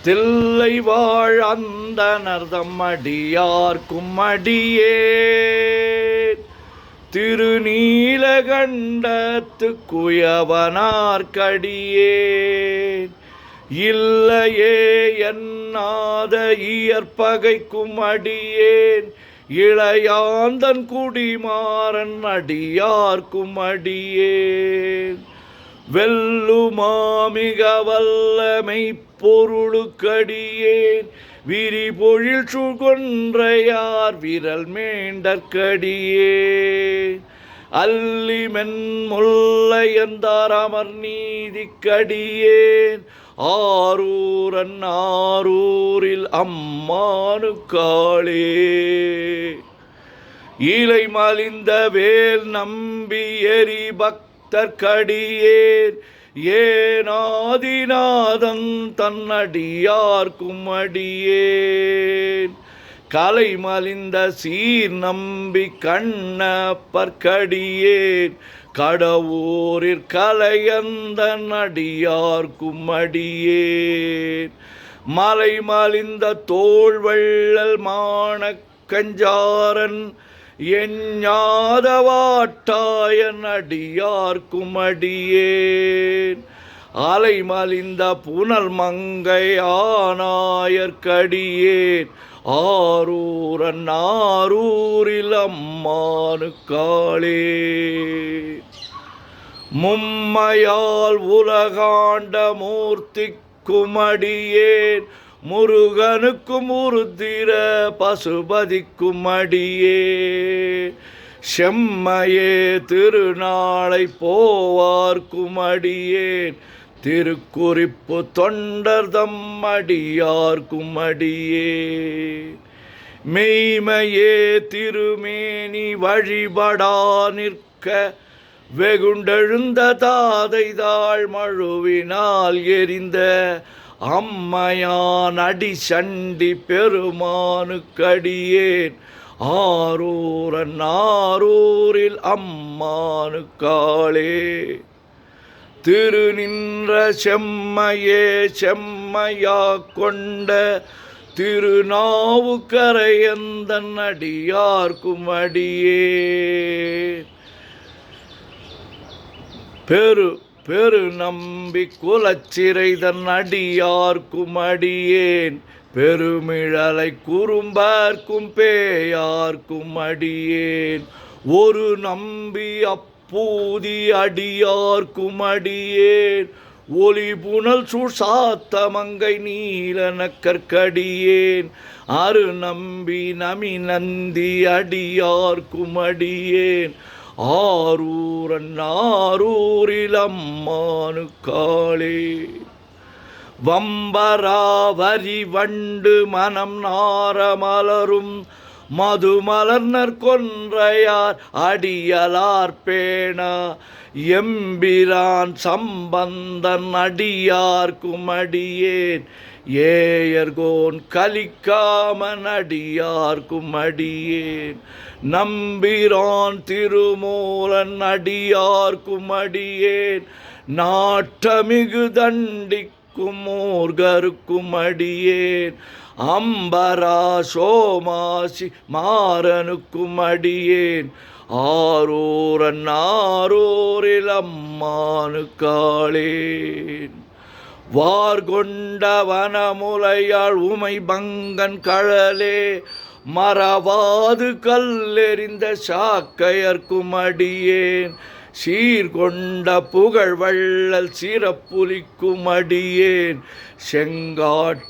தில்லை வாழ் அந்தணர் தம்மடியார்க்கும் அடியேன் திருநீலகண்டத்து குயவனார்க்கடியேன் இல்லையே என்னாத இயற்பகைக்கும் அடியேன் இளையாந்தன் குடிமாறன் அடியார்க்கும் அடியேன் வெல்லுமாமிக வல்லமை பொருளுக்கடியேன் விரிபொழில் சுகொன்றையார் விரல் மேண்டற்கடியேன் அல்லிமென் முல்லையந்தார் அமர் நீதிக்கடியேன் ஆரூரன் ஆரூரில் அம்மானுக்காளே இலை மலிந்த வேல் நம்பி எரி பக்தர்க்கடியேன் ஏனாதிநாதன் தன்னடியார்க்கும் அடியேன் கலை மலிந்த சீர் நம்பி கண்ணப்பர்க்கடியேன் கடவுரிற் கலையந்தன் அடியார்க்கும் அடியேன் மலை மலிந்த தோள்வள்ளல் மானக்கஞ்சாரன் எஞ்ஞாதவாட்டாயன் அடியார்க்கும் அடியேன் அலை மலிந்த புனல் மங்கை ஆனாயற்கடியேன் ஆரூரன் ஆரூரில் அம்மானுக்காளே மும்மையால் உலகாண்ட மூர்த்திக்கும் அடியேன் முருகனுக்கும் உருத்திர பசுபதிக்கும் அடியேன் செம்மையே திருநாளை போவார்க்கும் அடியேன் திருக்குறிப்பு தொண்டர் தம்மடியார்க்கும் அடியேன் மெய்மையே திருமேனி வழிபடா நிற்க வெகுண்டெழுந்த தாதை தாழ் மழுவினால் எரிந்த அம்மையான் அடி சண்டி பெருமானுக்கடியேன் ஆரூரன் ஆரூரில் அம்மானுக்காளே திருநின்ற செம்மையே செம்மையா கொண்ட திருநாவுக்கரையந்தன் அடியார்க்கும் அடியேன் பெரு நம்பி குலச்சிறைதன் அடியார்க்கும் அடியேன் பெருமிழலை குறும்பார்க்கும் பேயார்க்கும் அடியேன் ஒரு நம்பி அப்பூதி அடியார்க்கும் அடியேன் ஒளி புனல் சுசாத்த மங்கை நீலனக்கற்கடியேன் அரு நம்பி நமி நந்தி அடியார்க்கும் அடியேன் ஆரூரன் ஆரூரில் அம்மானுக்காளே வம்பராவரி வண்டு மனம் நாரமலரும் மதுமலர்னர் கொன்றையார் அடியலார் பேணா எம்பிரான் சம்பந்தன் அடியார்க்கும் அடியேன் ஏயர்கோன் கலிக்காமன் அடியார்க்கும் அடியேன் நம்பிரான் திருமூலன் அடியார்க்கும் அடியேன் நாட்டமிகு தண்டிக்கும் மூர்கருக்கும் அடியேன் அம்பரா சோமாசி மாறனுக்கும் அடியேன் ஆரூரன் ஆரூரில் அம்மானுக்காளேன் வார்கொண்ட வனமுலையாள் உமை பங்கன் கழலே மறவாது கல்லெறிந்த சாக்கையர்க்கும் அடியேன் சீர்கொண்ட புகழ் வள்ளல் சிறப்புலிக்கும் அடியேன்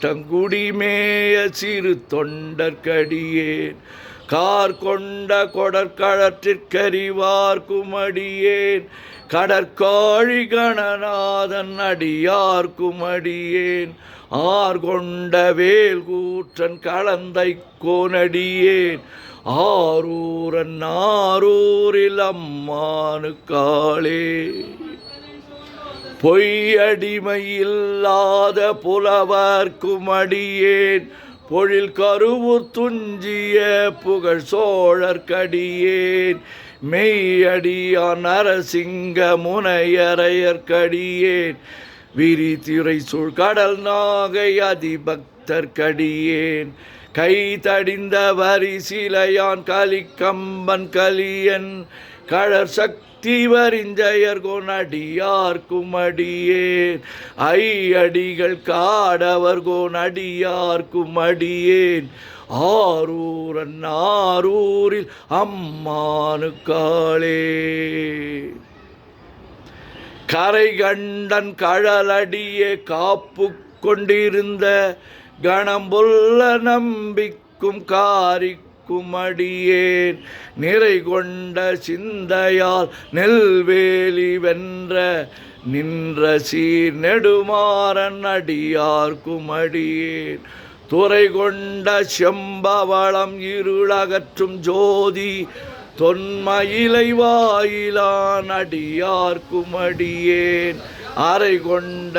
செங்காட்டங்குடிமேய சிறு தொண்டர்க்கடியேன் கார் கொண்ட கொடற்களற்றிற்கறிவார்க்கும் அடியேன் கடற்காழி கணநாதன் அடியார்க்கும் அடியேன் ஆர்கொண்ட வேல் கூற்றன் கலந்தை கோனடியேன் ஆரூரன் ஆரூரில் அம்மானுக்காளே பொய்யடிமையில்லாத புலவர்க்கும் அடியேன் பொழில் கருவூர் துஞ்சிய புகழ் சோழர்க்கடியேன் மெய்யடியான் நரசிங்க முனையரையர்க்கடியேன் விரிதிரை சூழ்கடல் நாகை அதிபக்தர்க்கடியேன் கை தடிந்த வரிசிலையான் கலிக்கம்பன் கலியன் கழற் சக்தி வரிஞ்சயர்கோன் அடியார்க்கும் அடியேன் ஐயடிகள் காடவர்கோன் அடியார்க்கும் அடியேன் ஆரூரன் ஆரூரில் அம்மானுக்காளே கரை கண்டன் கழலடியே காப்பு கொண்டிருந்த கணம்பொல்ல நம்பிக்கும் காரிக்கும் அடியேன் நிறை கொண்ட சிந்தையால் நெல்வேலி வென்ற நின்ற சீர் நெடுமாறன் அடியார்க்கும் அடியேன் துறை கொண்ட செம்பவளம் இருளகற்றும் ஜோதி தொன்மயிலை வாயிலான் அடியார்க்கும் அடியேன் அறை கொண்ட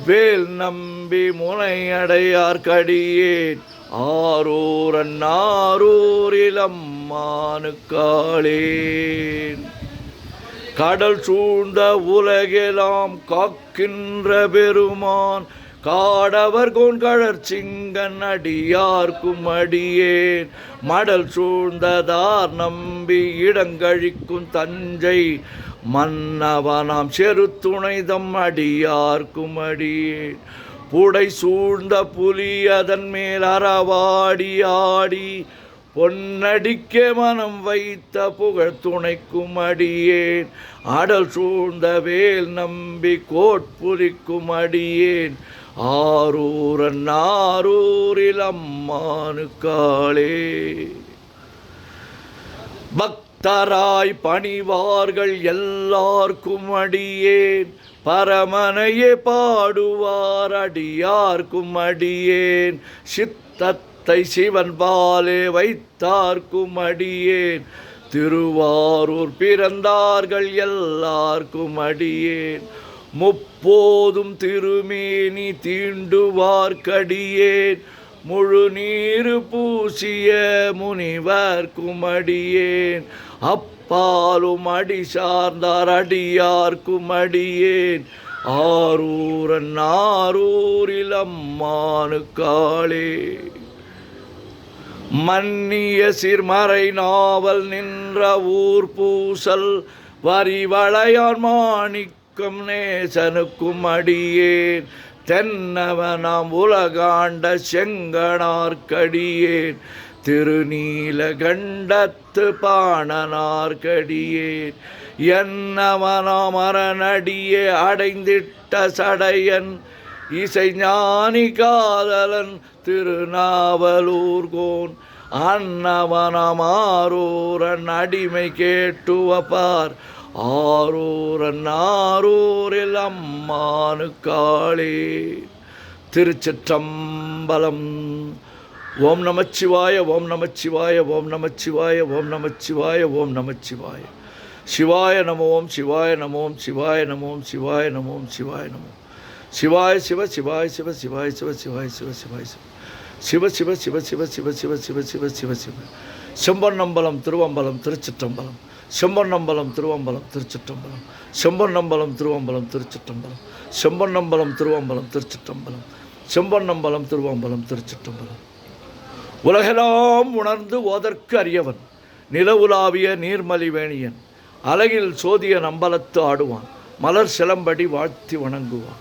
வேல் நம்பி முனையடையார்க்கடியேன் ஆரூரன் ஆரூரில் அம்மானுக்காளேன் கடல் சூழ்ந்த உலகெல்லாம் காக்கின்ற பெருமான் காடவர்கோன் கழற்சிங்கன் அடியார்க்கும் அடியேன் மடல் சூழ்ந்ததார் நம்பி இடங்கழிக்கும் தஞ்சை மன்னவனாம் செருத்துணைதம் அடியார்க்கும் அடியேன் புடை சூழ்ந்த புலி அதன் மேல் அறவாடி ஆடி பொன்னடிக்க மனம் வைத்த புகழ் துணைக்கும் அடியேன் அடல் சூழ்ந்த வேல் நம்பி கோட்புரிக்கும் அடியேன் ஆரூரன் ஆரூரில் அம்மானுக்காளே பக்தராய் பணிவார்கள் எல்லார்க்கும் அடியேன் பரமனையே பாடுவார் அடியார்க்கும் அடியேன் சித்தத்தை சிவன் பாலே வைத்தார்க்கும் அடியேன் திருவாரூர் பிறந்தார்கள் எல்லார்க்கும் அடியேன் முப்போதும் திருமேனி தீண்டுவார்க்கடியேன் முழு நீரு பூசிய முனிவர்க்கும் அடியேன் அப்பாலும் அடி சார்ந்தார் அடியார்க்கும் அடியேன் ஆரூரன் ஆரூரில் அம்மானுக்காளே மன்னிய சிறுமறை நாவல் நின்ற ஊர் பூசல் வரிவளையான் மாணிக்கம் நேசனுக்கும் அடியேன் தென்னவனாம் உலகாண்ட செங்கனார்க்கடியேன் திருநீலகண்டத்து பாணனார்க்கடியேன் என்னவனாம் அரணடியே அடைந்திட்ட சடையன் இசை ஞானி காதலன் திருநாவலூர்கோன் அன்னவனாம் ஆரூரன் அடிமை கேட்டுவப்பார் ஆரூரன் ஆரூரில் அம்மானுக்காளே. திருச்சிற்றம்பலம். ஓம் நமச்சிவாய ஓம் நமச்சிவாய ஓம் நமச்சிவாய ஓம் நமச்சிவாய ஓம் நமச்சிவாய. சிவாய நமோம் சிவாய நமோம் சிவாய நமோம் சிவாய நமோம் சிவாய நமோம். சிவாய சிவ சிவாய சிவ சிவாய சிவ சிவாய சிவ சிவாய சிவ சிவ சிவ சிவ சிவ சிவ சிவ சிவ சிவ சிவ சிவ. செம்பொன்னம்பலம் திருவம்பலம் திருச்சிற்றம்பலம். செம்பொன்னம்பலம் திருவம்பலம் திருச்சிற்றம்பலம். செம்பொன்னம்பலம் திருவம்பலம் திருச்சிற்றம்பலம். செம்பொன்னம்பலம் திருவம்பலம் திருச்சிற்றம்பலம். செம்பொன்னம்பலம் திருவம்பலம் திருச்சிற்றம்பலம். உலகெல்லாம் உணர்ந்து ஓதற்கு அறியவன் நிலவுலாவிய நீர்மலிவேணியன் அலகில் சோதிய நம்பலத்து ஆடுவான் மலர் சிலம்படி வாழ்த்தி வணங்குவான்.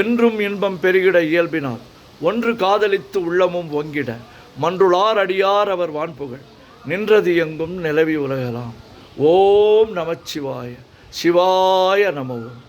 என்றும் இன்பம் பெருகிட இயல்பினார் ஒன்று காதலித்து உள்ளமும் ஒங்கிட மன்றுளார் அடியார் அவர் வான்புகழ் நின்றது எங்கும் நிலவி உலகலாம். ஓம் நமச்சிவாய சிவாய நம ஓம்.